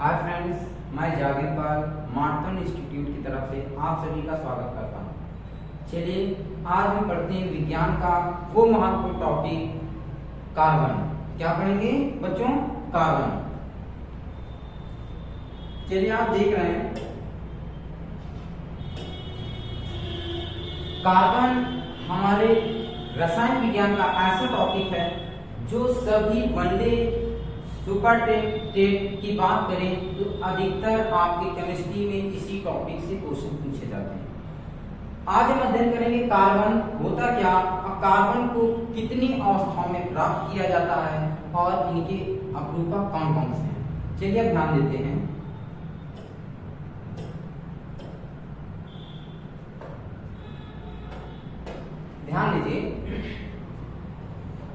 Hi friends, मैं जागीरपाल मार्तन institute की तरफ से आप सभी का स्वागत करता हूँ। चलिए आज हम पढ़ते हैं विज्ञान का वो महत्वपूर्ण टॉपिक कार्बन। क्या पढ़ेंगे बच्चों? कार्बन। चलिए आप देख रहे हैं कार्बन हमारे रसायन विज्ञान का ऐसा टॉपिक है जो सभी वनडे सुपर टेट की बात करें तो अधिकतर आपके केमिस्ट्री में इसी टॉपिक से क्वेश्चन पूछे जाते हैं। आज हम अध्ययन करेंगे कार्बन होता क्या और कार्बन को कितनी अवस्थाओं में प्राप्त किया जाता है और इनके अपरूपा कौन कौन से हैं। चलिए अब ध्यान देते हैं। ध्यान दीजिए,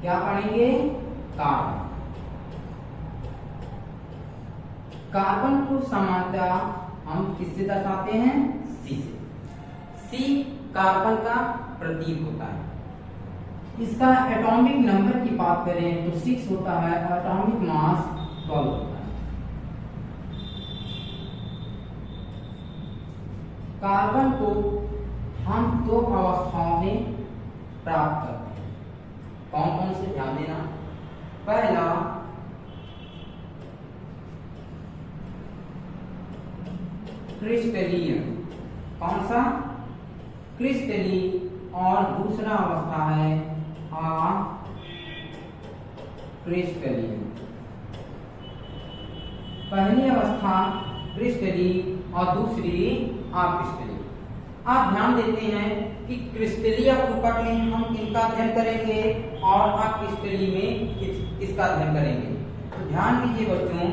क्या पढ़ेंगे? कार्बन। कार्बन को सामान्यतः हम किससे दर्शाते हैं? सी से। सी कार्बन का प्रतीक होता है। इसका एटॉमिक नंबर की बात करें तो 6 होता है और एटॉमिक मास 12 होता है। कार्बन को हम दो अवस्थाओं में प्राप्त करते हैं। कौन कौन से? ध्यान देना। पहला क्रिस्टलीय। कौन सा? क्रिस्टली। और दूसरा अवस्था है क्रिस्टलीय। पहली अवस्था क्रिस्टली और दूसरी अक्रिस्टलीय। आप ध्यान देते हैं कि क्रिस्टलीय रूपक में हम इनका अध्ययन करेंगे और अक्रिस्टलीय में इसका अध्ययन करेंगे। तो ध्यान दीजिए बच्चों,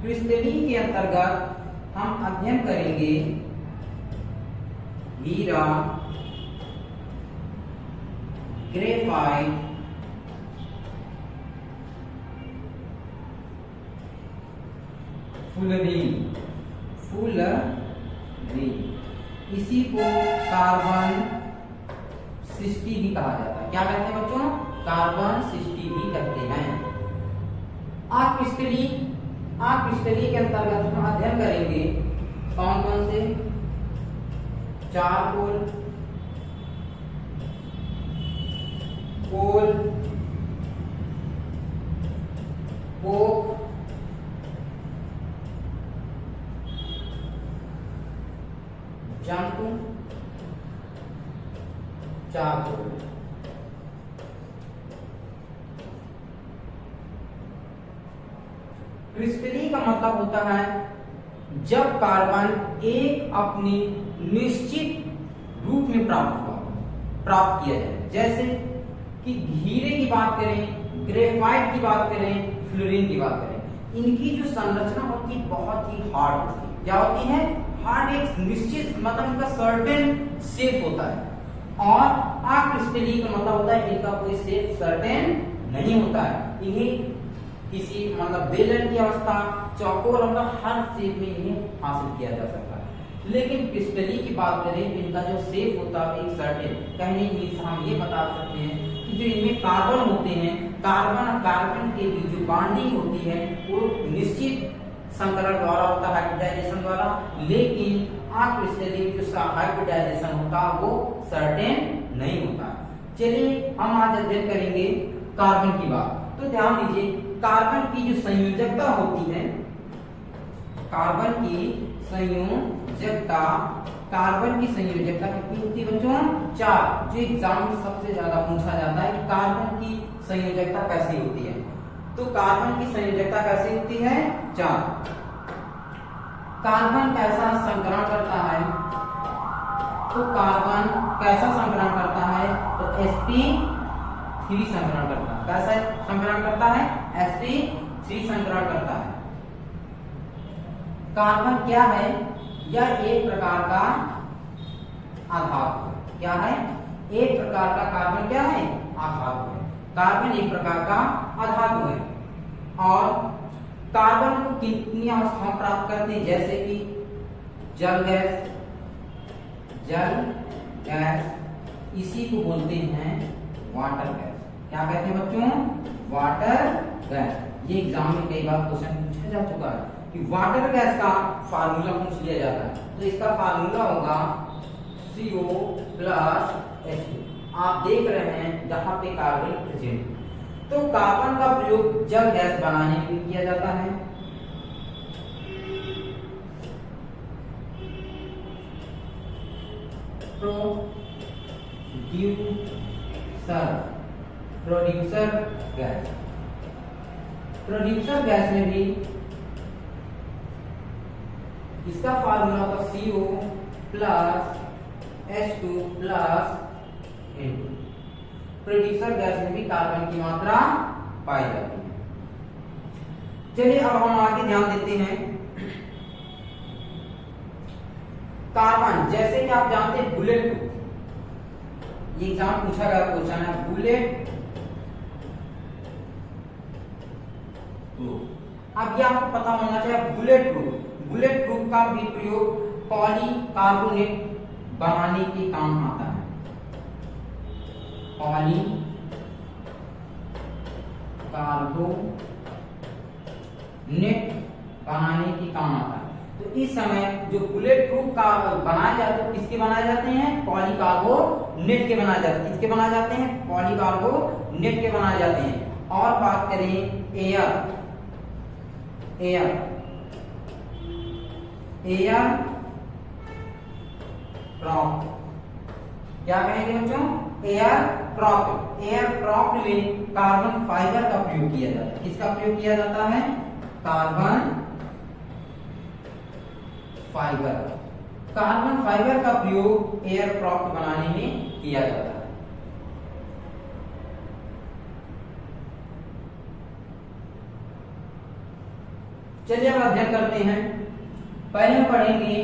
क्रिस्टलीय के अंतर्गत हम अध्ययन करेंगे हीरा, ग्रेफाइट, फुलरीन। इसी को कार्बन 60 भी कहा जाता है। क्या कहते हैं बच्चों? कार्बन 60 भी कहते हैं। अक्रिस्टलीय के अंतर्गत हम अध्ययन करेंगे कौन कौन से? चारकोल, कोल, कोक, जंतु, चारकोल। क्रिस्टलीय का मतलब होता है जब कार्बन एक अपनी निश्चित रूप में प्राप्त किया जाए। जैसे कि हीरे की बात करें, ग्रेफाइट की बात करें, फ्लोरीन की बात करें, इनकी जो संरचना होती है बहुत ही हार्ड होती है। क्या होती है? हार्ड। एक निश्चित मतलब इनका सर्टेन शेप होता है। और अक्रिस्टलीय का मतलब होता है इनका कोई शेप सर्टेन नहीं होता है। इन्हें किसी मतलब बेलन की अवस्था, चौकोर, मतलब हर शेप में इन्हें हासिल किया जा सकता है। लेकिन क्रिस्टलीय की बात करें तो इनका जो शेप होता है एक सर्टेन, कहने की हम ये बता सकते हैं कि जो इनमें कार्बन होते हैं, कार्बन और कार्बन के बीच जो बॉन्डिंग होती है वो निश्चित संकरण द्वारा होता है, हाइब्रिडाइजेशन द्वारा। लेकिन अक्रिस्टलीय जो हाइब्रिडाइजेशन होता है वो सर्टेन नहीं होता। चलिए हम आज अध्ययन करेंगे कार्बन की बात। तो ध्यान दीजिए, कार्बन की जो संयोजकता होती है, कार्बन की संयोजकता कितनी होती है बच्चों? 4। जो एग्जाम में सबसे ज्यादा पूछा जाता है कि कार्बन की संयोजकता कैसी होती है, तो कार्बन की संयोजकता कैसी होती है? 4। कार्बन कैसा संकरण करता है? तो कार्बन कैसा संकरण करता है? तो sp3 संकरण करता है। कैसा संकरण करता है? sp3 संकरण करता है। कार्बन क्या है? यह एक प्रकार का आधातु है। क्या है? एक प्रकार का कार्बन क्या है? आधातु है। कार्बन एक प्रकार का आधातु है। और कार्बन को कितनी अवस्थाएं प्राप्त करते हैं? जैसे कि जल गैस, इसी को बोलते हैं वाटर गैस। क्या कहते हैं बच्चों? Water gas. ये एग्जाम में कई बार क्वेश्चन पूछा जा चुका है। कि वाटर गैस का फार्मूला पूछ लिया जाता है, तो इसका फार्मूला होगा CO प्लस H2। आप देख रहे हैं यहाँ पे कार्बन प्रेजेंट, तो कार्बन का प्रयोग जल गैस बनाने में किया जाता है। प्रोड्यूसर गैस, प्रोड्यूसर गैस में भी इसका फार्मूला होगा CO plus H2 plus N2। Producer gas में भी कार्बन की मात्रा पाई जाती है। चलिए अब हम आगे ध्यान देते हैं। कार्बन, जैसे कि आप जानते हैं बुलेट प्रूफ, ये एग्जाम पूछा गया क्वेश्चन है, बुलेट प्रूफ। अब ये आपको पता होना चाहिए बुलेट प्रूफ, बुलेट प्रूफ का भी प्रयोग पॉलीकार्बोनेट बनाने के काम आता है। पॉलीकार्बोनेट बनाने के काम आता है। तो इस समय जो बुलेट प्रूफ का बनाए जाते हैं, किसके बनाए जाते हैं? पॉलीकार्बोनेट के बनाए जाते हैं। किसके बनाए जाते हैं? पॉलीकार्बोनेट के बनाए जाते हैं। और बात करें एयर क्रॉफ्ट, क्या कहेंगे बच्चों? एयर क्रॉफ्ट में कार्बन फाइबर का प्रयोग किया जाता है। किसका प्रयोग किया जाता है? कार्बन फाइबर का प्रयोग एयर क्रॉफ्ट बनाने में किया जाता है। चलिए अब अध्ययन करते हैं। पहले हम पढ़ेंगे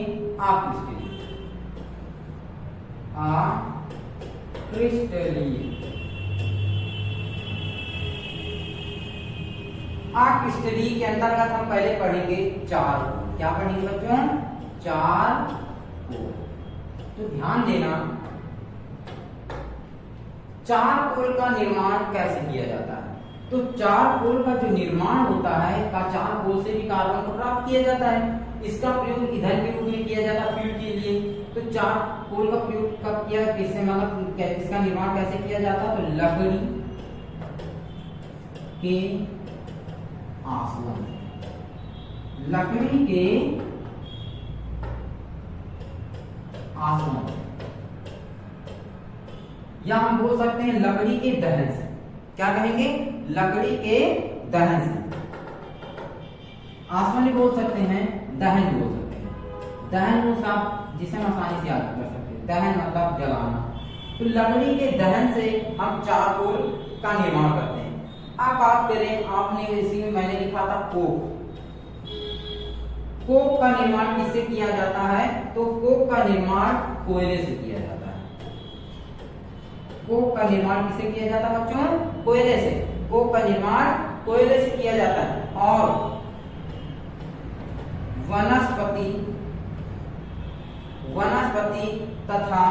क्रिस्टलीय के अंतर्गत हम पहले पढ़ेंगे चार। क्या पढ़ेंगे बच्चों? चार पोल। तो ध्यान देना, चार पोल का निर्माण कैसे किया जाता है? तो चार पोल का जो निर्माण होता है का चार पोल से भी कार्बन को प्राप्त किया जाता है। इसका प्रयोग ईंधन के रूप में किया जाता है फ्यूल के लिए। तो चार पोल का प्रयोग कब किया, किससे, मतलब इसका निर्माण कैसे किया जाता है? तो लकड़ी के आसवन, लकड़ी के आसवन, या हम बोल सकते हैं लकड़ी के दहन से। क्या कहेंगे? लकड़ी के दहन से। आसवन भी बोल सकते हैं, दहन भी बोल सकते हैं। दहन वो सब जिसे हम आसानी से याद कर सकते हैं। दहन मतलब जलाना। तो लकड़ी के दहन से हम चार पोल का निर्माण करते हैं। अब बात करें, आपने इसी में मैंने लिखा था कोक। कोक का निर्माण किससे किया जाता है? तो कोक का निर्माण कोयले से किया जाता है। कोक का निर्माण किससे किया जाता है बच्चों? कोयले से। कोक का निर्माण कोयले से किया जाता है। और वनस्पति तथा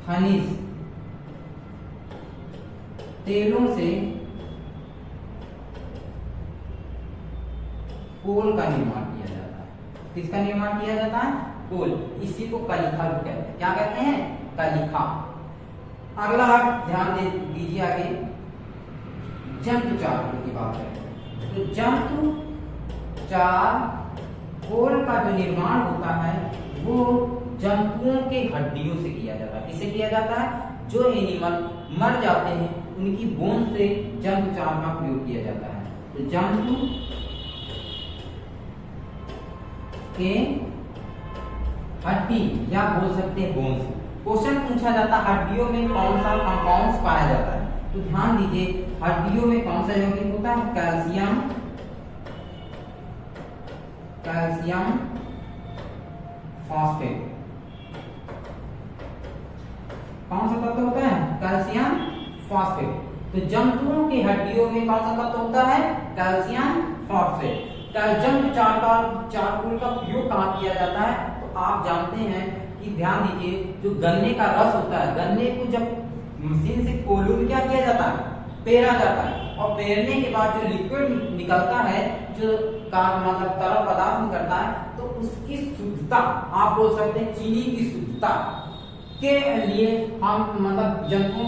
खनिज तेलों से कोल का निर्माण किया जाता है। किसका निर्माण किया जाता है? कोल। इसी को कलिखा कहते हैं। क्या कहते हैं? कलिखा। अगला आप ध्यान दीजिए आगे, जंतु चार की बात करें। तो जंतु चार कोल का जो निर्माण होता है वो जंतुओं के हड्डियों से किया जाता है। किससे किया जाता है? जो एनिमल मर जाते हैं उनकी बोन से जंतु चार का प्रयोग किया जाता है। तो जंतु के हड्डी या बोल सकते हैं बोन्स। क्वेश्चन पूछा जाता है हड्डियों में कौन सा कंपाउंड पाया जाता है? तो ध्यान दीजिए, हड्डियों में कौन सा यौगिक होता है? Calcium phosphate. कौन सा तत्व होता है? Calcium phosphate. तो जंतुओं की हड्डियों में कौन सा तत्व होता है? Calcium phosphate. जंतु चार कोल का प्रयोग कहाँ किया जाता है? तो आप जानते हैं कि ध्यान दीजिए, जो गन्ने का रस होता है, गन्ने को जब मशीन से कोल्हू में क्या किया जाता है? पेरा जाता है और पेरने के बाद जो लिक्विड निकलता है, जो मतलब तरल पदार्थ निकलता है, तो उसकी शुद्धता आप बोल सकते हैं चीनी की शुद्धता के लिए हम मतलब जंतु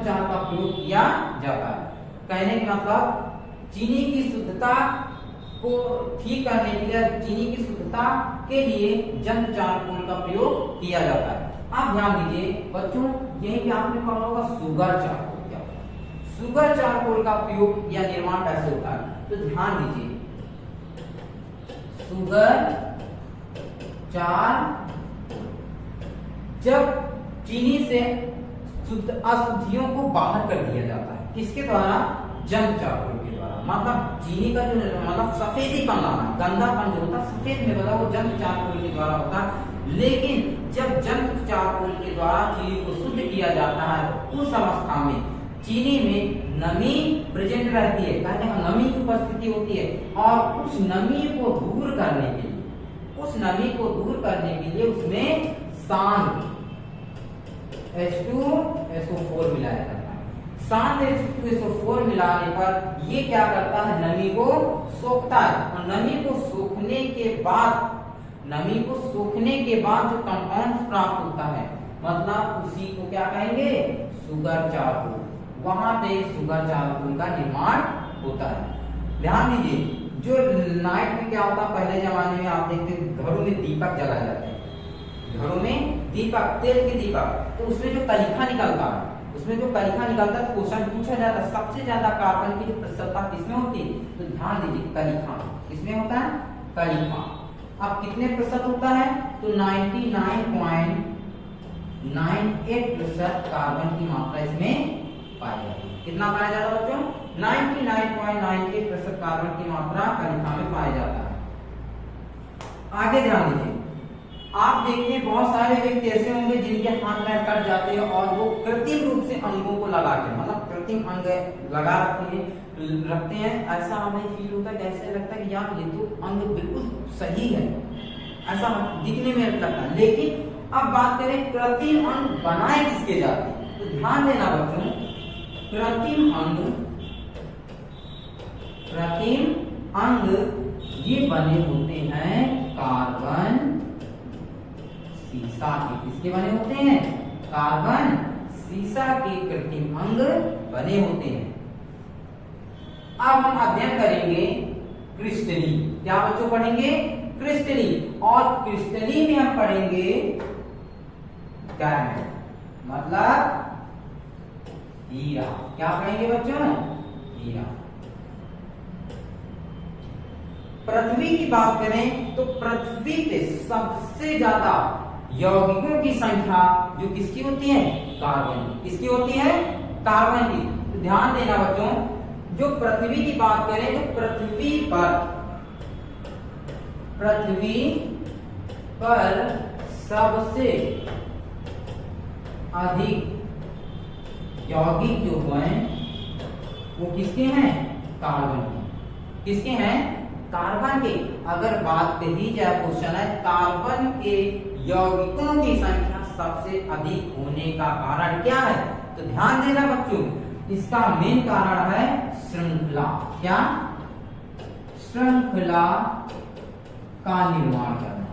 चार का प्रयोग किया जाता है। कहने का मतलब चीनी की शुद्धता को ठीक करने के लिए, चीनी की शुद्धता के लिए जंतु चारकोल का प्रयोग किया जाता है। आप ध्यान दीजिए बच्चों, यहीं पे आपने पढ़ा होगा शुगर चारकोल क्या होता है। शुगर चारकोल का प्रयोग या निर्माण कैसे होता है, तो ध्यान दीजिए, शुगर चार जब चीनी से शुद्ध अशुद्धियों को बाहर कर दिया जाता है, किसके द्वारा, जंतु चारकोल के द्वारा। मतलब चीनी का जो मतलब सफेदीपन लाना, गंदापन जो होता है सफेद में बदला, वो जंतु चारकोल के द्वारा होता है। लेकिन जब जंतु चारकोल के द्वारा चीनी को शुद्ध किया जाता है, उस अवस्था में चीनी में नमी प्रेजेंट रहती है, कहते हैं नमी की उपस्थिति होती है, और उस नमी को दूर करने के लिए, उस नमी को दूर करने के लिए उसमें सांड H2SO4 मिलाया जाता है। सांड H2SO4 मिलाने पर ये क्या करता है, नमी को सोखता है, और नमी को सोखने के बाद, नमी को सोखने के बाद जो कंपाउंड प्राप्त होता है, मतलब उसी को क्या कहेंगे, शुगर चारकोल। वहां पे शुगर चारकोल का निर्माण होता है। ध्यान दीजिए, जो नाइट में क्या होता है, पहले जमाने में आप देखते घरों में दीपक जलाए जाते हैं, घरों में दीपक, तेल के दीपक, तो उसमें जो कलिखा निकलता है, उसमें जो कलिखा निकलता है, तो क्वेश्चन पूछा जाता है सबसे ज्यादा कार्बन की जो प्रतिशतता किसमें होती है, तो ध्यान दीजिए कलिखा किसमें होता है, कलिखा। अब कितने प्रतिशत होता है, तो 99.98% कार्बन की मात्रा इसमें पाई जाती है। कितना पाया जाता है बच्चों, 99.98% कार्बन की मात्रा कलिखा में पाया जाता है। आगे ध्यान दीजिए, आप देखिए बहुत सारे व्यक्ति ऐसे होंगे जिनके हाथ में कट जाते हैं और वो कृत्रिम रूप से अंगों को लगा के, मतलब कृत्रिम अंग लगा रखते हैं। ऐसा हमें फील होता है, ऐसे लगता है कि यार ये तो अंग बिल्कुल सही है, ऐसा दिखने में लगता है। लेकिन अब बात करें कृत्रिम अंग बनाए किसके जाते हैं, तो ध्यान देना बच्चों, कृत्रिम अंग ये बने होते हैं कार्बन सीसा के। किसके बने होते हैं, कार्बन सीसा के कृत्रिम अंग बने होते हैं। अब हम अध्ययन करेंगे क्रिस्टली। क्या बच्चों पढ़ेंगे, क्रिस्टली, और क्रिस्टली में हम पढ़ेंगे डायमंड, मतलब हीरा। क्या पढ़ेंगे बच्चों, हीरा। पृथ्वी की बात करें तो पृथ्वी पे सबसे ज्यादा यौगिकों की संख्या जो किसकी होती है, कार्बन की। किसकी होती है, कार्बन की। तो ध्यान देना बच्चों, जो पृथ्वी की बात करें तो पृथ्वी पर सबसे अधिक यौगिक जो हैं वो किसके हैं, कार्बन के। किसके हैं, कार्बन के। अगर बात कही जाए, क्वेश्चन है कार्बन के यौगिकों की संख्या सबसे अधिक होने का कारण क्या है, तो ध्यान देना बच्चों, इसका मेन कारण है श्रृंखला। क्या, श्रृंखला का निर्माण करना।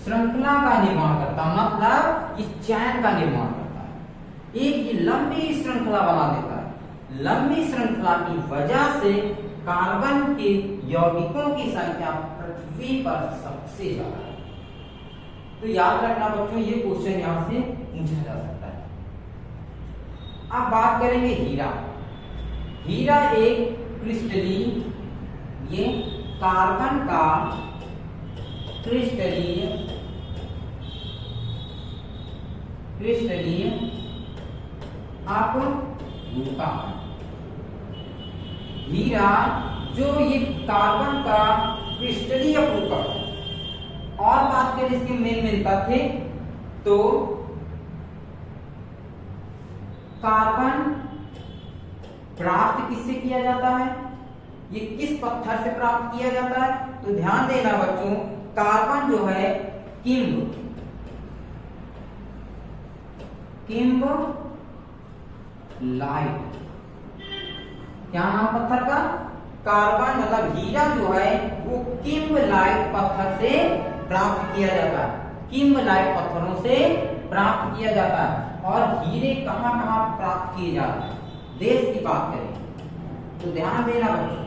श्रृंखला का निर्माण करता मतलब इस चैन का निर्माण करता है, एक ये लंबी श्रृंखला बना देता है। लंबी श्रृंखला की वजह से कार्बन के यौगिकों की संख्या पृथ्वी पर सबसे ज्यादा है। तो याद रखना बच्चों, ये क्वेश्चन यहां से पूछा जा सकता है। अब बात करेंगे हीरा। हीरा एक क्रिस्टलीय, ये कार्बन का क्रिस्टलीय आप रूपा है। हीरा जो ये कार्बन का क्रिस्टलीय रूपक है। और बात करें इसके मेन तथ्य, तो कार्बन प्राप्त किससे किया जाता है, ये किस पत्थर से प्राप्त किया जाता है, तो ध्यान देना बच्चों, कार्बन जो है किम्ब लाइट। क्या नाम पत्थर का? कार्बन मतलब हीरा जो है वो किम्बलाइट पत्थर से प्राप्त किया जाता है, किम्बलाइट पत्थरों से प्राप्त किया जाता है। और हीरे कहाँ कहाँ प्राप्त किए जाते हैं? देश की बात करें तो ध्यान देना बच्चों,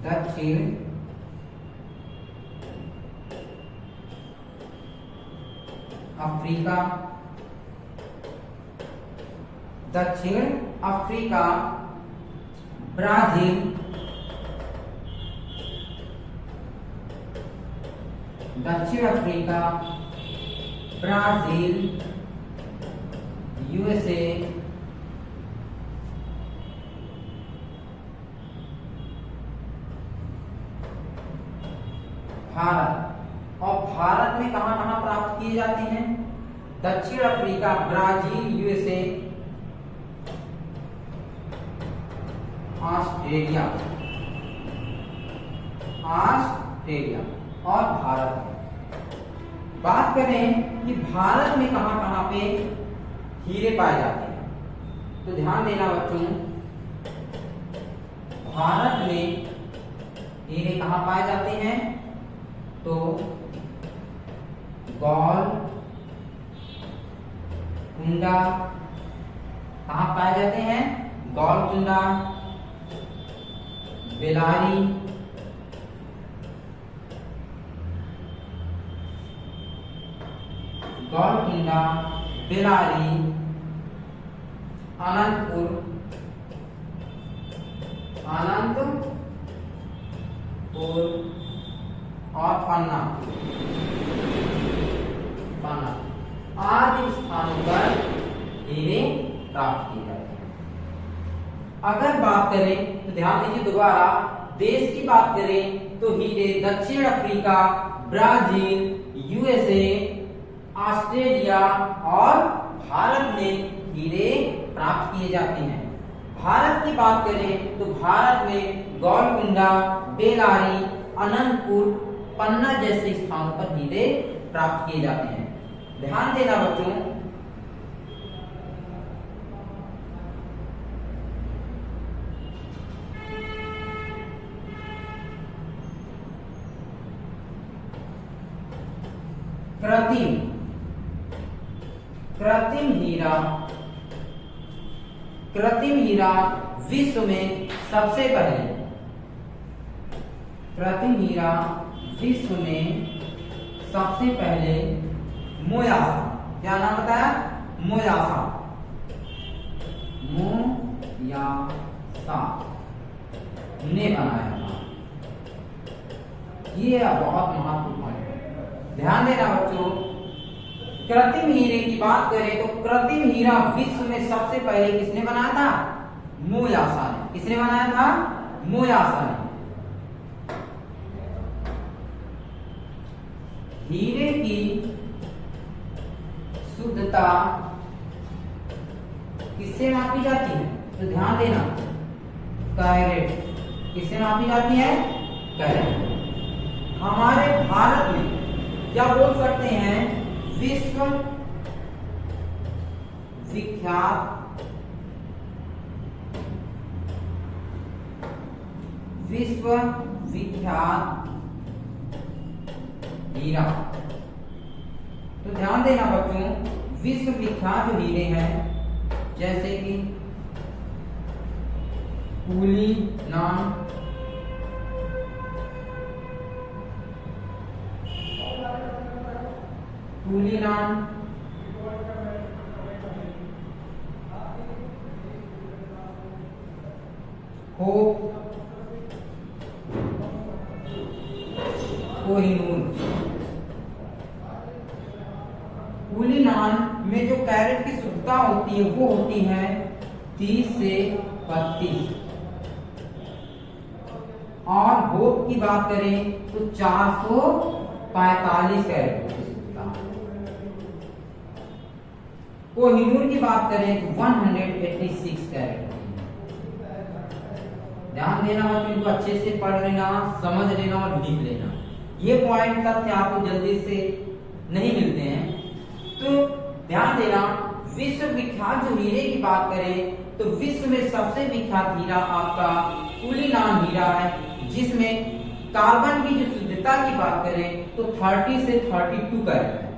दक्षिण अफ्रीका, दक्षिण अफ्रीका, ब्राजील, दक्षिण अफ्रीका, ब्राजील, यूएसए, भारत। और भारत में कहां कहां प्राप्त किए जाते हैं? दक्षिण अफ्रीका, ब्राजील, यूएसए, ऑस्ट्रेलिया और भारत। बात करें कि भारत में कहां कहां पे हीरे पाए जाते हैं, तो ध्यान देना बच्चों, भारत में हीरे कहां पाए जाते हैं? तो गोलकुंडा कहां पाए जाते हैं? गोलकुंडा, बेलारी, गोलकुंडा, बेलारी, अनंतपुर और पन्ना आदि स्थानों पर हीरे प्राप्त किए जाते हैं। अगर बात करें तो ध्यान दीजिए, दोबारा देश की बात करें तो हीरे दक्षिण अफ्रीका, ब्राजील, यूएसए, ऑस्ट्रेलिया और भारत में हीरे प्राप्त किए जाते हैं। भारत की बात करें तो भारत में गोलकुंडा, बेलारी, अनंतपुर, पन्ना जैसे स्थानों पर हीरे प्राप्त किए जाते हैं। ध्यान देना बच्चों, कृत्रिम हीरा विश्व में सबसे पहले, कृत्रिम हीरा विश्व में सबसे पहले मोयासा, क्या नाम बताया? मोयासा ने बनाया था। ये बहुत महत्वपूर्ण है, ध्यान देना बच्चों। कृत्रिम हीरे की बात करें तो कृत्रिम हीरा विश्व में सबसे पहले किसने बनाया था? मोयासा ने। किसने बनाया था? मोयासा ने। हीरे की शुद्धता किससे मापी जाती है? तो ध्यान देना, कैरेट। किससे मापी जाती है? कैरेट। हमारे भारत में क्या बोल सकते हैं? विश्व विख्यात हीरा। तो ध्यान देना बच्चों, विश्व विख्यात जो हीरे हैं जैसे कि कुलीनान, कोहिनूर। कुलीनान में जो कैरेट की शुद्धता होती है वो होती है 30 से 32, और होप की बात करें तो 445 कैरेट की शुद्धता। कोहिनूर की बात करें तो 186 कैरेट। ध्यान देना और इनको अच्छे से पढ़ लेना, समझ लेना और लिख लेना। ये पॉइंट तथ्य आपको जल्दी से नहीं मिलते हैं, तो ध्यान देना, विश्व विख्यात जो हीरे की बात करें तो विश्व में सबसे विख्यात हीरा आपका कुलीनाम हीरा है, जिसमें कार्बन की जो शुद्धता की बात करें तो 30 से 32 कैरेट है।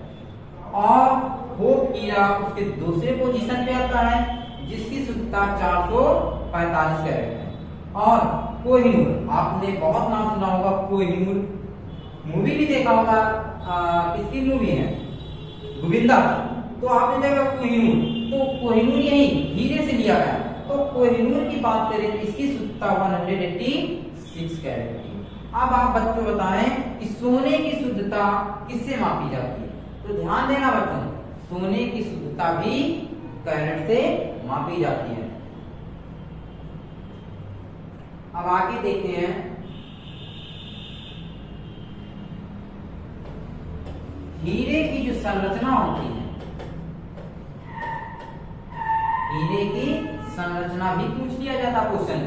और होप हीरा उसके दूसरे पोजीशन पे आता है, जिसकी शुद्धता 445 कैरेट है। और कोहिनूर, आपने बहुत नाम सुना होगा, कोहिनूर मूवी भी देखा होगा, किसकी मूवी है, गोविंदा, तो आपने देखा कोहिनूर, तो कोहिनूर यही हीरे से लिया गया। तो कोहिनूर की बात करें तो इसकी शुद्धता 186 कैरेट की। अब आप बच्चों बताएं कि सोने की शुद्धता किससे मापी जाती है? तो ध्यान देना बच्चों, सोने की शुद्धता भी कैरेट से मापी जाती है। अब आगे देखते हैं, हीरे की जो संरचना होती है, हीरे की संरचना भी पूछ लिया जाता क्वेश्चन।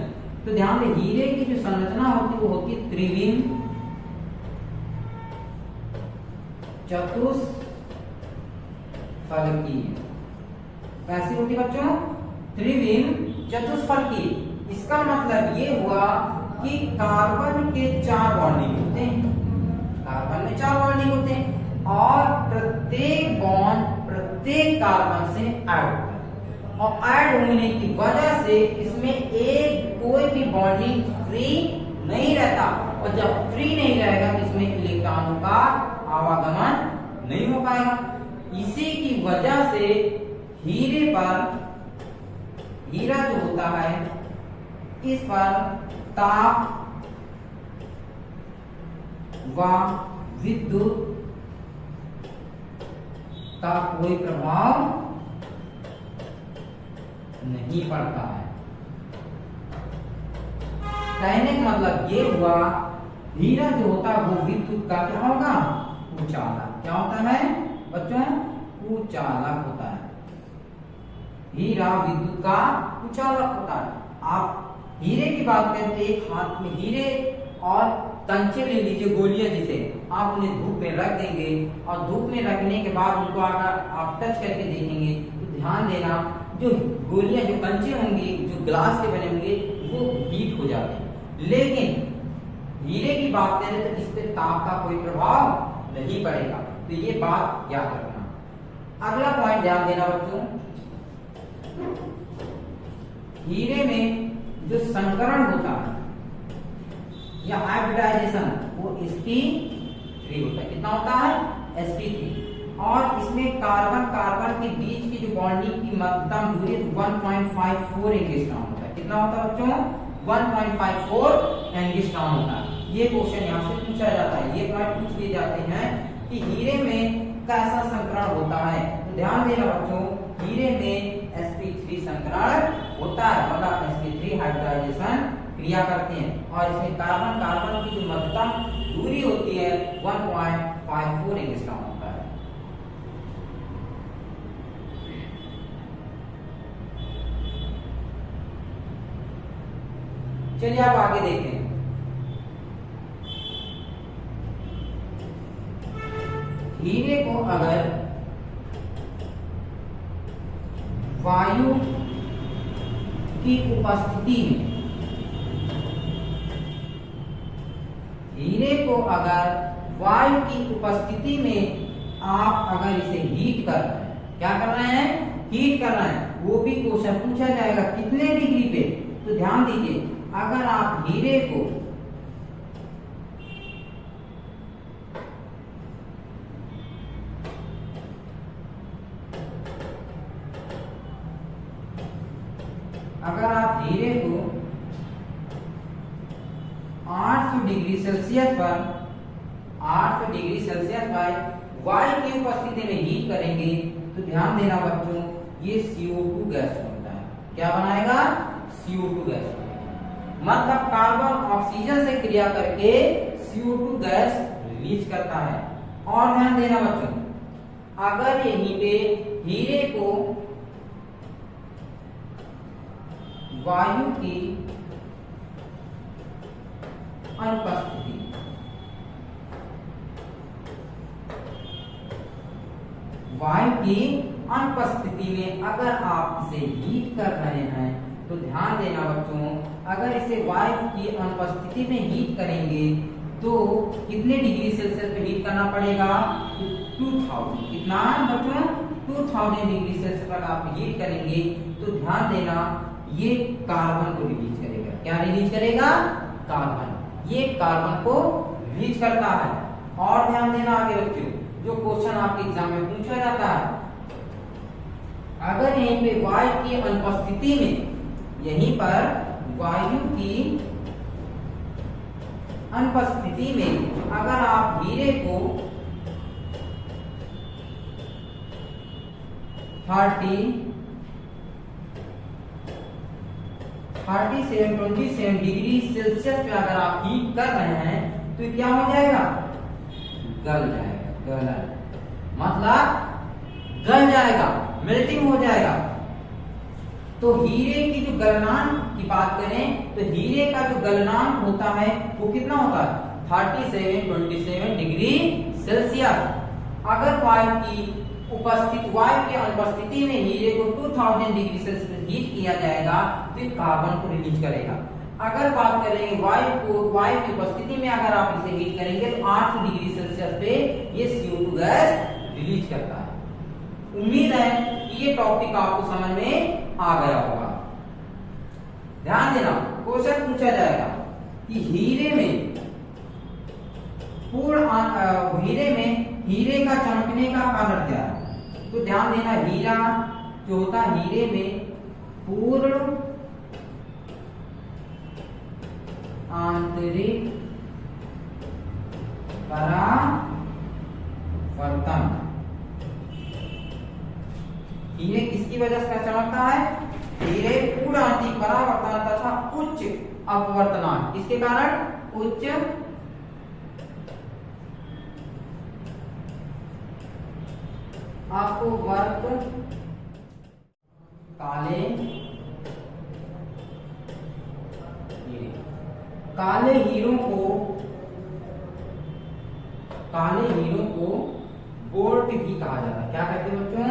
तो ध्यान दें, हीरे की जो संरचना होती है वो होती है त्रिविम चतुष्फलकीय। कैसी होती है बच्चों? त्रिविम चतुष्फलकीय। इसका मतलब ये हुआ कि कार्बन के 4 बॉन्डिंग होते हैं, कार्बन में 4 बॉन्डिंग होते हैं, और प्रत्येक बॉन्ड प्रत्येक कार्बन से ऐड होता है, और ऐड होने की वजह से इसमें एक कोई भी बॉन्डिंग फ्री नहीं रहता, और जब फ्री नहीं रहेगा तो इसमें इलेक्ट्रॉनों का आवागमन नहीं हो पाएगा। इसी की वजह से हीरे पर, हीरा जो होता है इस पर ताप व विद्युत का कोई प्रभाव नहीं पड़ता है। कहने का मतलब ये हुआ, हीरा जो होता है वो विद्युत का क्या होगा? उचालक। क्या होता है बच्चों? उचालक होता है। हीरा विद्युत का उचालक होता है। आप हीरे की बात करें तो एक हाथ में हीरे और कंचे ले लीजिए, गोलियां, जिसे आप उन्हें धूप में रख देंगे, और धूप में रखने के बाद उनको अगर आप टच करके देखेंगे तो ध्यान देना, जो गोलियां, जो कंचे होंगे, जो ग्लास के बने होंगे, वो हीट हो जाते हैं। लेकिन हीरे की बात करें तो इस पे ताप का कोई प्रभाव नहीं पड़ेगा। तो ये बात याद रखना। अगला पॉइंट ध्यान देना बच्चों, हीरे में जो संकरण होता है या हाइब्रिडाइजेशन, वो sp3 होता है। कितना होता है? sp3। और इसमें कार्बन कार्बन के बीच की जो बॉन्डिंग की महत्तम दूरी 1.54 एंगस्ट्रॉम होता है। कितना होता है बच्चों? 1.54 एंगस्ट्रॉम होता है। ये क्वेश्चन यहाँ से पूछा जाता है, ये पॉइंट पूछ लिए जाते हैं कि हीरे में कैसा संकरण होता है। तो ध्यान देना बच्चों, हीरे में sp3 संकरण होता है, मतलब sp3 हाइब्रिडाइजेशन क्रिया करते हैं, और इसमें कार्बन कार्बन की जो महत्तम दूरी होती है 1.54 एंगस्ट्रॉम होता है। चलिए आप आगे देखें। हीरे को अगर वायु की उपस्थिति में, हीरे को अगर वायु की उपस्थिति में आप अगर इसे हीट कर रहे हैं, क्या कर रहे हैं? हीट कर रहे हैं, वो भी क्वेश्चन पूछा जाएगा कितने डिग्री पे। तो ध्यान दीजिए, अगर आप हीरे को अगर आप हीरे को 800 डिग्री सेल्सियस पर, 800 डिग्री सेल्सियस पर वायु की उपस्थिति में हीट करेंगे, तो ध्यान देना बच्चों, ये CO2 गैस बनता है। क्या बनाएगा? CO2 gas. मतलब कार्बन ऑक्सीजन से क्रिया करके CO2 गैस रिलीज करता है। और ध्यान देना बच्चों, अगर यहीं पे हीरे को वायु की अनुपस्थिति, वायु की अनुपस्थिति में अगर आप इसे हीट कर रहे हैं तो ध्यान देना बच्चों, अगर इसे वायु की अनुपस्थिति में हीट करेंगे तो कितने डिग्री सेल्सियस पे हीट करना पड़ेगा? 2000। कितना बच्चों? 2000 डिग्री सेल्सियस पर आप हीट करेंगे तो ध्यान देना ये कार्बन को रिलीज करेगा। क्या रिलीज करेगा? कार्बन। ये कार्बन को रिलीज करता है। और ध्यान देना आगे बच्चों, जो क्वेश्चन आपके एग्जाम में पूछा जाता है, अगर यहीं पे वायु की अनुपस्थिति में, यहीं पर वायु की अनुपस्थिति में अगर आप हीरे को 27 डिग्री सेल्सियस पे अगर आप हीट कर रहे हैं तो क्या हो जाएगा? गल जाएगा। मतलब गल जाएगा, मेल्टिंग हो जाएगा। तो हीरे की जो गलनांक की बात करें तो हीरे का जो गलनांक होता है वो कितना होता है? 27 डिग्री सेल्सियस। अगर वायु की अनुपस्थिति में हीरे को 2000 डिग्री सेल्सियस हीट किया जाएगा तो ये कार्बन को रिलीज करेगा। अगर बात करेंगे वायु की उपस्थिति में अगर आप इसे हीट करेंगे तो 800 डिग्री सेल्सियस पे ये CO2 गैस रिलीज करता है। उम्मीद है कि ये टॉपिक आपको समझ में आ गया होगा। ध्यान देना, क्वेश्चन पूछा जाएगा कि हीरे का चमकने का कारण क्या है? तो ध्यान देना, हीरा जो होता है, हीरे में पूर्ण आंतरिक परावर्तन। हीरे किसकी वजह से चमकता है? हीरे पूर्ण आंतरिक परावर्तन तथा उच्च अपवर्तनांक। किसके कारण? उच्च अपवर्तन। काले हीरों को बोल्ट भी कहा जाता है। क्या कहते हैं बच्चों?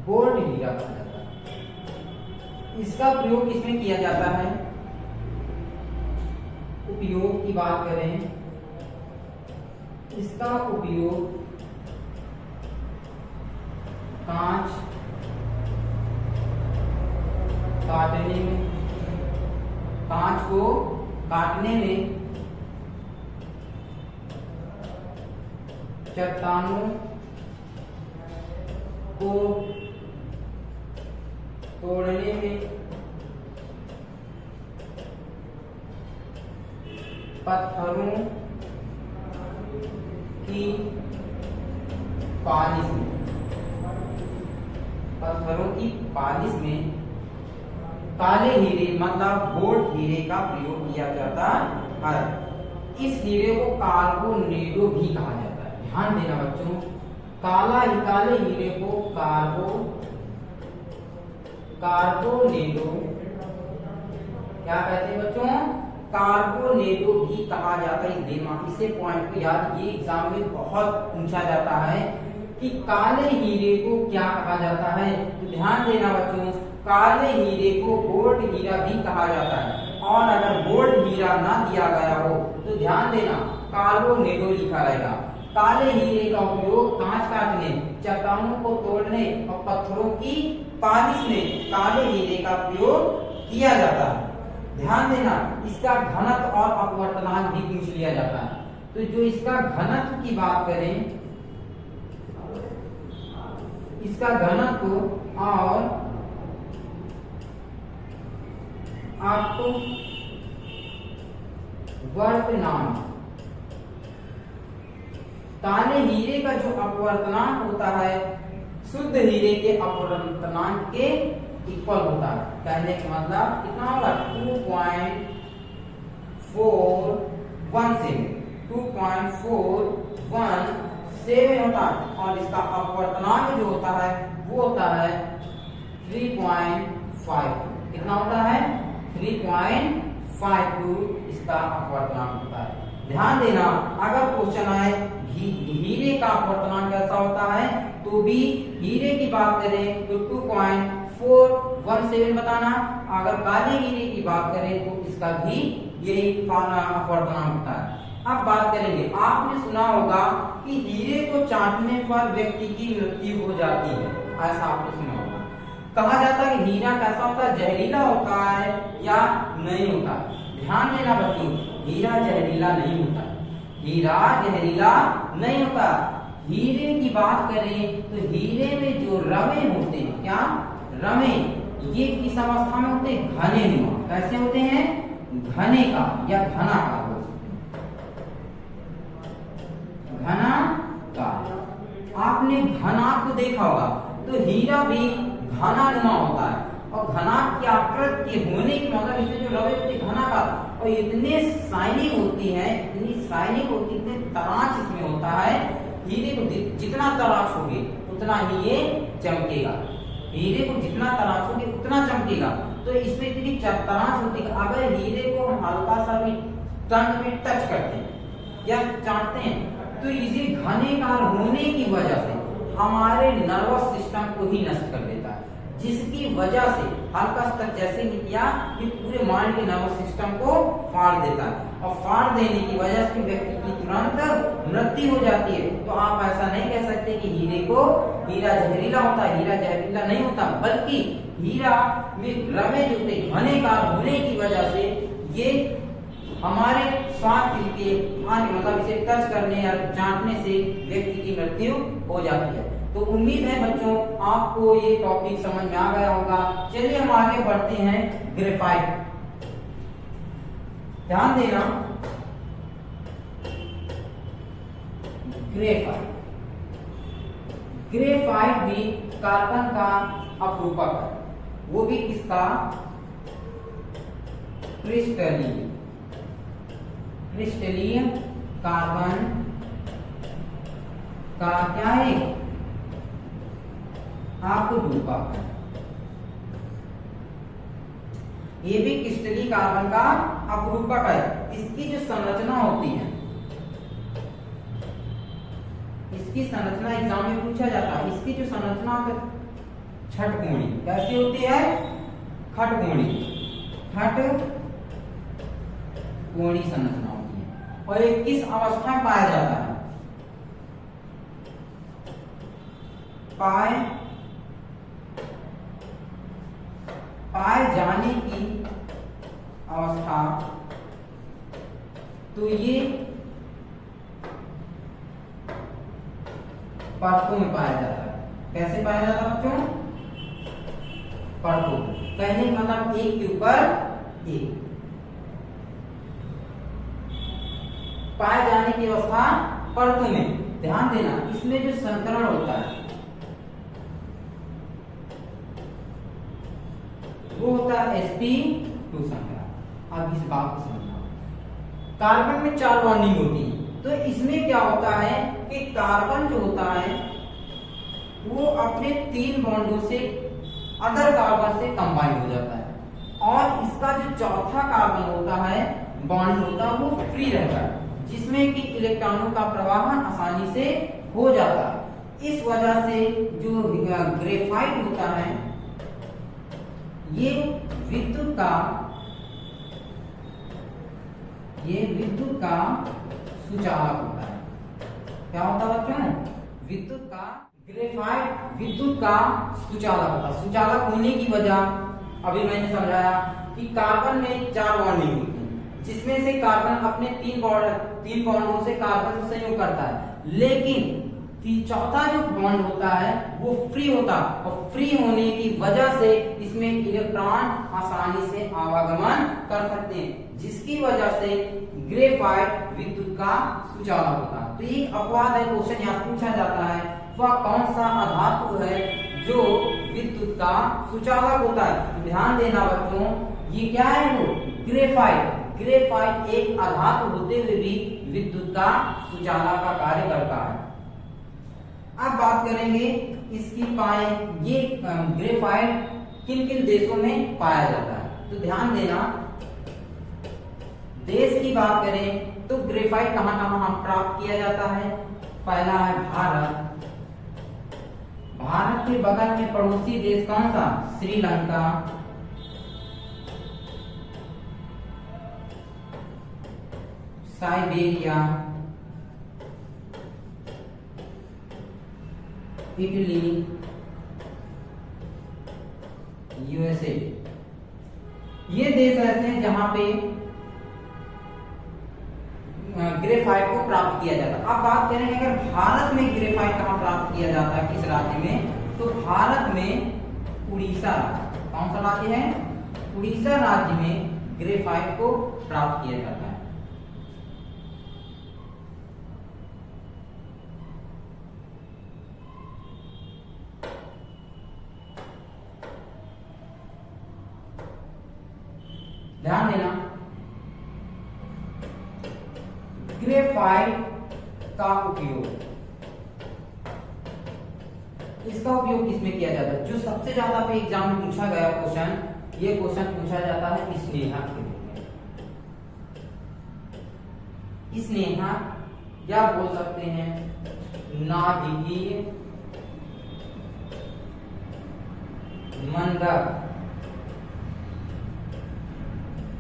बोल्ट हीरा कहा जाता है। इसका प्रयोग किसमें किया जाता है? उपयोग की बात करें, इसका उपयोग कांच काटने में, कांच को काटने में, चट्टानों को तोड़ने में, पत्थरों की पालिश में काले हीरे मतलब बोल्ट हीरे का प्रयोग किया जाता है। इस हीरे को कार्बोनेडो भी कहा जाता है। ध्यान देना बच्चों, काले हीरे को कार्बोनेडो क्या कहते हैं बच्चों? कार्बोनेडो भी कहा जाता है। इसे पॉइंट को याद, ये एग्जाम में बहुत पूछा जाता है कि काले हीरे को क्या कहा जाता है। तो ध्यान देना बच्चों, काले हीरे को बोल्ट हीरा भी कहा जाता है। और अगर बोल्ट हीरा ना दिया गया हो तो ध्यान देना कार्बोनेडो लिखा रहेगा। काले हीरे का उपयोग कांच काटने, चट्टानों को तोड़ने और पत्थरों की पालिश में काले हीरे का प्रयोग किया जाता है। ध्यान देना, इसका घनत्व और अपवर्तनांक भी पूछ लिया जाता है। तो जो इसका घनत्व की बात करें, इसका घनत्व और आपको वर्तनांक, काले हीरे का जो अपवर्तनांक होता है शुद्ध हीरे के अपवर्तनांक के इक्वल होता है। कहने का मतलब कितना होगा? 2.417 होता है। और इसका अपवर्तनांक जो होता है वो होता है 3.5। कितना होता है? 3.52 इसका अपवर्तनांक होता है। ध्यान देना, अगर क्वेश्चन आए हीरे का अपवर्तनांक कैसा होता है, तो भी हीरे की बात करें तो 2.417 बताना, अगर काले हीरे की बात करें तो इसका भी यही अपवर्तनांक होता है। अब बात करेंगे, आपने सुना होगा कि हीरे को चाटने पर व्यक्ति की मृत्यु हो जाती है, ऐसा आपने सुना होगा। कहा जाता है कि हीरा कैसा होता है, जहरीला होता है या नहीं होता। ध्यान देना बच्चों, हीरा जहरीला नहीं होता, हीरा जहरीला नहीं होता। हीरे की बात करें तो हीरे में जो रमे होते हैं, क्या रमे, ये किस अवस्था में होते हैं, घने नुमा। कैसे होते हैं, घने का या घना का बोल सकते हैं, घना का। आपने घनाक को देखा होगा, तो हीरा भी घना नुमा होता है, और घनाक की आकृति के होने की मतलब इसमें जो रवे होते हैं घना का, और इतने शाइनिंग होती है, इतनी शाइनिंग होती है, इतने तराश इसमें होता है। हीरे को जितना तराश होगे उतना ही ये चमकेगा, हीरे को जितना तराश होगे उतना चमकेगा। तो इसमें इतनी तराश होती है, अगर हीरे को हम हल्का सा भी टंग में टच करते हैं या चाटते हैं, तो इसी घनेकार होने की वजह से हमारे नर्वस सिस्टम को ही नष्ट कर देता है, जिसकी वजह से हल्का सा जैसे ही किया कि पूरे माइंड के नर्वस सिस्टम को फाड़ देता है, और फाड़ देने की वजह से व्यक्ति की तुरंत मृत्यु हो जाती है। तो आप ऐसा नहीं कह सकते कि हीरा जहरीला होता है, हीरा जहरीला नहीं होता, बल्कि हीरा में रमे जो होते घने का होने की वजह से ये हमारे स्वास्थ्य के मतलब इसे टच करने या चाटने से व्यक्ति की मृत्यु हो जाती है। तो उम्मीद है बच्चों आपको ये टॉपिक समझ में आ गया होगा। चलिए हम आगे बढ़ते हैं, ग्रेफाइट। ध्यान देना, ग्रेफाइट भी कार्बन का अपरूपक है, वो भी किसका, क्रिस्टलीय कार्बन का क्या है, अपरूपक है। ये भी क्रिस्टलीय कार्बन का अपरूपक है। इसकी जो संरचना होती है, इसकी संरचना एग्जाम में पूछा जाता है, इसकी जो संरचना है छठकोणी, कैसी होती है, खटकोणी, खटकोणी संरचना होती है। और ये किस अवस्था में पाया जाता है, पाए जाने की अवस्था, तो ये परतों में पाया जाता है। कैसे पाया जाता है बच्चों, परतों, कहने का मतलब एक के ऊपर एक पाए जाने की अवस्था परतों में। ध्यान देना, इसमें जो संकरण होता है वो होता है sp2 संकरण। अब इस बात को समझना, कार्बन में 4 बॉन्डिंग होती है, तो इसमें क्या होता है कि कार्बन जो होता है वो अपने 3 बॉन्डों से अदर कार्बन से कंबाइन हो जाता है, और इसका जो चौथा कार्बन होता है, बॉन्ड होता है, वो फ्री रहता है, जिसमें कि इलेक्ट्रॉनों का प्रवाह आसानी से हो जाता है। इस वजह से जो ग्रेफाइट होता है ये विद्युत का सुचालक होता है। क्या होता है बच्चों, ग्रेफाइट विद्युत का सुचालक होता है। सुचालक होने की वजह अभी मैंने समझाया कि कार्बन में 4 बॉन्डिंग होती है, जिसमें से कार्बन अपने 3 बॉन्डों से कार्बन से संयोग करता है, लेकिन चौथा जो बॉन्ड होता है वो फ्री होता है, और फ्री होने की वजह से इसमें इलेक्ट्रॉन आसानी से आवागमन कर सकते हैं, जिसकी वजह से ग्रेफाइट विद्युत का सुचालक होता है। तो ये अपवाद है, क्वेश्चन यहाँ पूछा जाता है, वह कौन सा अधातु है जो विद्युत का सुचालक होता है। ध्यान देना बच्चों, ये क्या है, वो ग्रेफाइट एक अधातु होते हुए भी विद्युत का सुचालक का कार्य करता है। अब बात करेंगे इसकी ये ग्रेफाइट किन किन देशों में पाया जाता है। तो ध्यान देना, देश की बात करें तो ग्रेफाइट कहाँ कहाँ प्राप्त किया जाता है? पहला है भारत। भारत के बगल में पड़ोसी देश कौन सा? श्रीलंका। Siberia, Italy, USA. ये देश ऐसे हैं जहां पे ग्रेफाइट को प्राप्त किया जाता है। अब बात करें अगर भारत में ग्रेफाइट कहाँ प्राप्त किया जाता है, किस राज्य में? तो भारत में उड़ीसा। कौन सा राज्य है? उड़ीसा राज्य में ग्रेफाइट को प्राप्त किया जाता है। ध्यान देना, ग्रेफाइट का उपयोग, इसका उपयोग किसमें किया जाता है? जो सबसे ज्यादा पे एग्जाम में पूछा गया क्वेश्चन, ये क्वेश्चन पूछा जाता है स्नेहा के रूप में। स्नेहा या बोल सकते हैं नाभिकीय मंदक।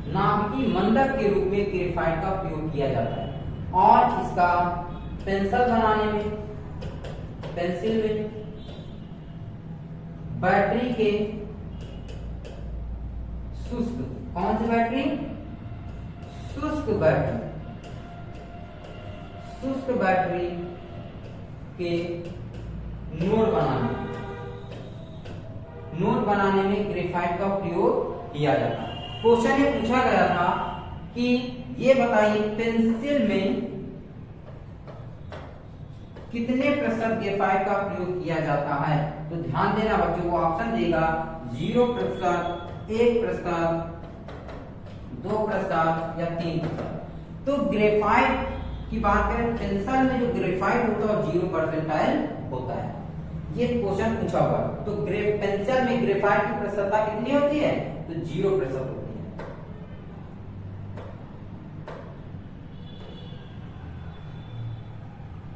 नाभिकीय मंदक के रूप में ग्रेफाइट का उपयोग किया जाता है और इसका पेंसिल बनाने में, पेंसिल में, बैटरी के शुष्क, कौन सी बैटरी? शुष्क बैटरी, शुष्क बैटरी के नोट बनाने में ग्रेफाइट का प्रयोग किया जाता है। क्वेश्चन ये पूछा गया था कि ये बताइए पेंसिल में कितने प्रतिशत ग्रेफाइट का प्रयोग किया जाता है? तो ध्यान देना बच्चों, को ऑप्शन देगा 0%, 1%, 2% या 3%। तो ग्रेफाइट की बात करें, पेंसिल में जो ग्रेफाइट होता है 0% होता है। ये क्वेश्चन पूछा हुआ, तो पेंसिल में ग्रेफाइट की प्रतिशतता कितनी होती है? तो 0% होती है।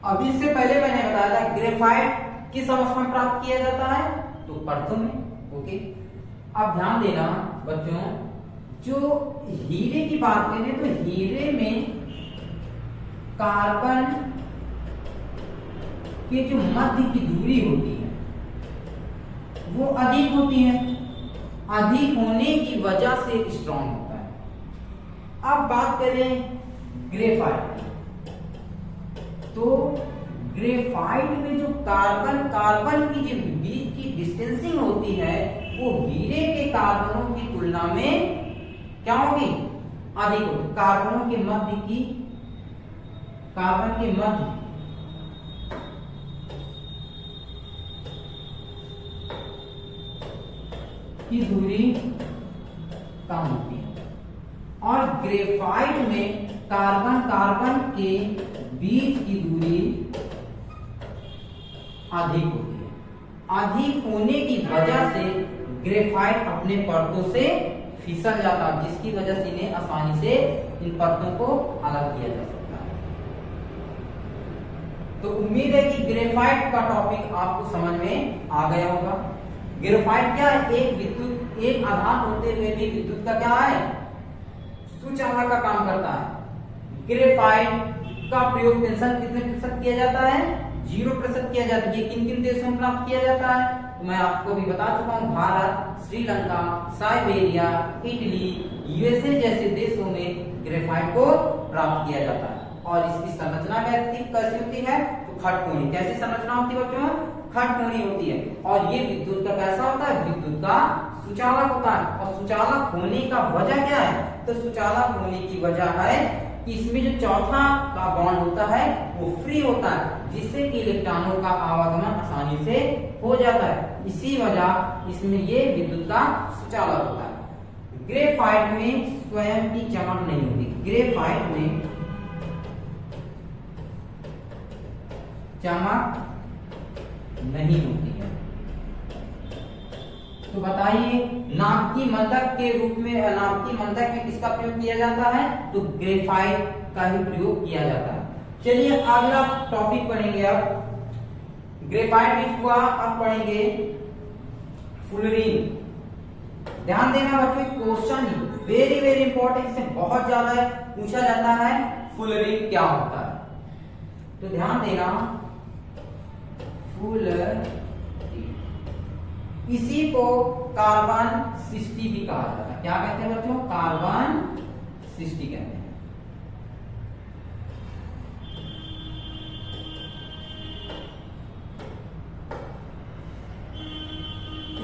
अब इससे पहले मैंने बताया था ग्रेफाइट किस अवस्था में प्राप्त किया जाता है? तो परतों में। ओके, अब ध्यान देना बच्चों, जो हीरे की बात करें तो हीरे में कार्बन की जो मध्य की दूरी होती है वो अधिक होती है, अधिक होने की वजह से स्ट्रॉन्ग होता है। अब बात करें ग्रेफाइट की, तो ग्रेफाइट में जो कार्बन की जो बीच की डिस्टेंसिंग होती है वो हीरे के कार्बनों की तुलना में क्या होगी? अधिक होगी। कार्बन के मध्य की दूरी कम होती है और ग्रेफाइट में कार्बन के बीच की दूरी अधिक होती है। अधिक होने की वजह से ग्रेफाइट अपने परतों से फिसल जाता है, जिसकी वजह से इन्हें आसानी से इन परतों को अलग किया जा सकता है। तो उम्मीद है कि ग्रेफाइट का टॉपिक आपको समझ में आ गया होगा। ग्रेफाइट क्या है? एक आधार होते हुए भी विद्युत का क्या है? सुचालक का काम करता है। ग्रेफाइट का प्रयोग पेंसिल कितने प्रतिशत किया जाता है? 0% किया जाता है। ये किन किन देशों में प्राप्त किया जाता है? तो मैं आपको भी बता चुका हूँ, Bharat, Sri Lanka, Siberia, Italy, USA जैसे देशों में ग्रेफाइट को प्राप्त किया जाता है। और इसकी संरचना कैसी होती है? तो खटकोनी। कैसी संरचना होती है बच्चों? खटकोनी होती है। और ये विद्युत का कैसा होता है? विद्युत का सुचालक होता है। और सुचालक होने का वजह क्या है? तो सुचालक होने की वजह है कि इसमें जो चौथा का बॉन्ड होता है वो फ्री होता है, जिससे कि इलेक्ट्रॉनों का आवागमन आसानी से हो जाता है। इसी वजह इसमें ये विद्युत का सुचालक होता है। ग्रेफाइट में स्वयं की चमक नहीं होती। ग्रेफाइट में चमक नहीं होती है। तो बताइए, नाभिकीय मंदक के रूप में, नाभिकीय मंदक में किसका प्रयोग किया जाता है? तो ग्रेफाइट का ही प्रयोग किया जाता है। चलिए अगला टॉपिक पढ़ेंगे अब ग्रेफाइट भी हुआ, अब पढ़ेंगे फुलरीन। ध्यान देना बच्चों, क्वेश्चन वेरी वेरी इंपॉर्टेंट, इससे बहुत ज्यादा पूछा जाता है फुलरीन क्या होता है। तो ध्यान देना, फुलरीन इसी को कार्बन 60 भी कहा जाता है। क्या कहते हैं बच्चों? कार्बन 60 कहते हैं।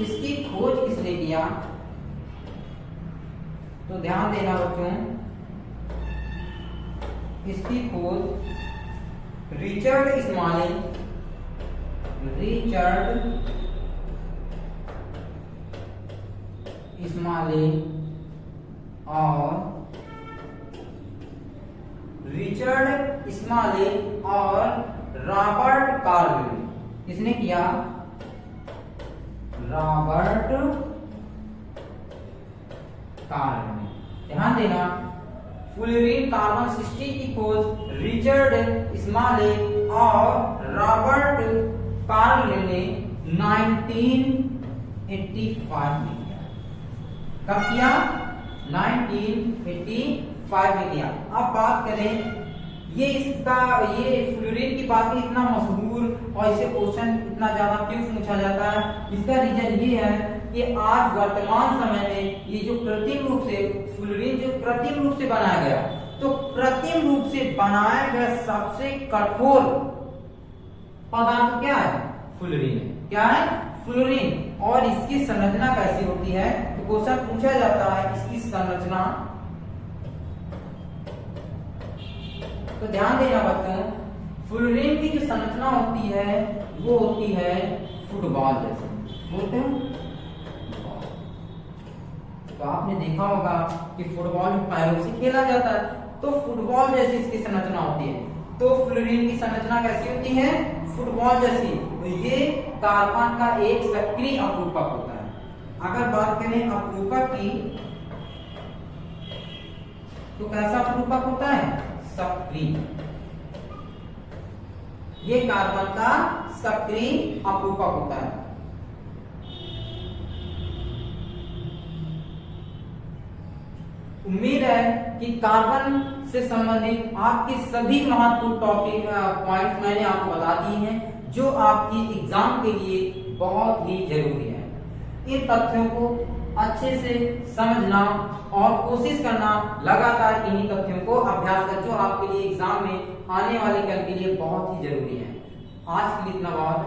इसकी खोज किसने किया? तो ध्यान देना बच्चों, इसकी खोज रिचर्ड इस्माइल और रॉबर्ट कार्ल इसने किया। रॉबर्ट कार्ल ने, ध्यान देना, फुलरीन कार्बन 60 की खोज रिचर्ड इस्माइल और रॉबर्ट कार्ल ने 1985 में किया। कब किया? 1985 में किया। अब बात करें ये फ्लोरीन की बात इतना मशहूर और इसे क्वेश्चन इतना ज्यादा क्यों पूछा जाता है? इसका रीजन ये है कि आज वर्तमान समय में ये जो कृत्रिम रूप से फ्लोरीन जो कृत्रिम रूप से बनाया गया, तो कृत्रिम रूप से बनाया गया सबसे कठोर पदार्थ क्या है? फ्लोरीन। क्या है? फ्लोरीन। और इसकी संरचना कैसी होती है? तो क्वेश्चन पूछा जाता है इसकी संरचना। तो ध्यान देना बच्चों, फ्लोरीन की जो संरचना होती है वो होती है फुटबॉल जैसे। फुटबॉल, तो आपने देखा होगा कि फुटबॉल पैरों से खेला जाता है, तो फुटबॉल जैसी इसकी संरचना होती है। तो फ्लोरीन की संरचना कैसी होती है? फुटबॉल जैसी। तो ये कार्बन का एक सक्रिय अपरूपक होता है। अगर बात करें अपरूपक की, तो कैसा अपरूपक होता है? सक्रिय। ये कार्बन का सक्रिय अपरूपक होता है। उम्मीद है कि कार्बन से संबंधित आपके सभी महत्वपूर्ण टॉपिक पॉइंट्स मैंने आपको बता दिए हैं, जो आपकी एग्जाम के लिए बहुत ही जरूरी है। इन तथ्यों को अच्छे से समझना और कोशिश करना, लगातार इन्हीं तथ्यों को अभ्यास कर, जो आपके लिए एग्जाम में आने वाले कल के लिए बहुत ही जरूरी है। आज के लिए इतना बहुत।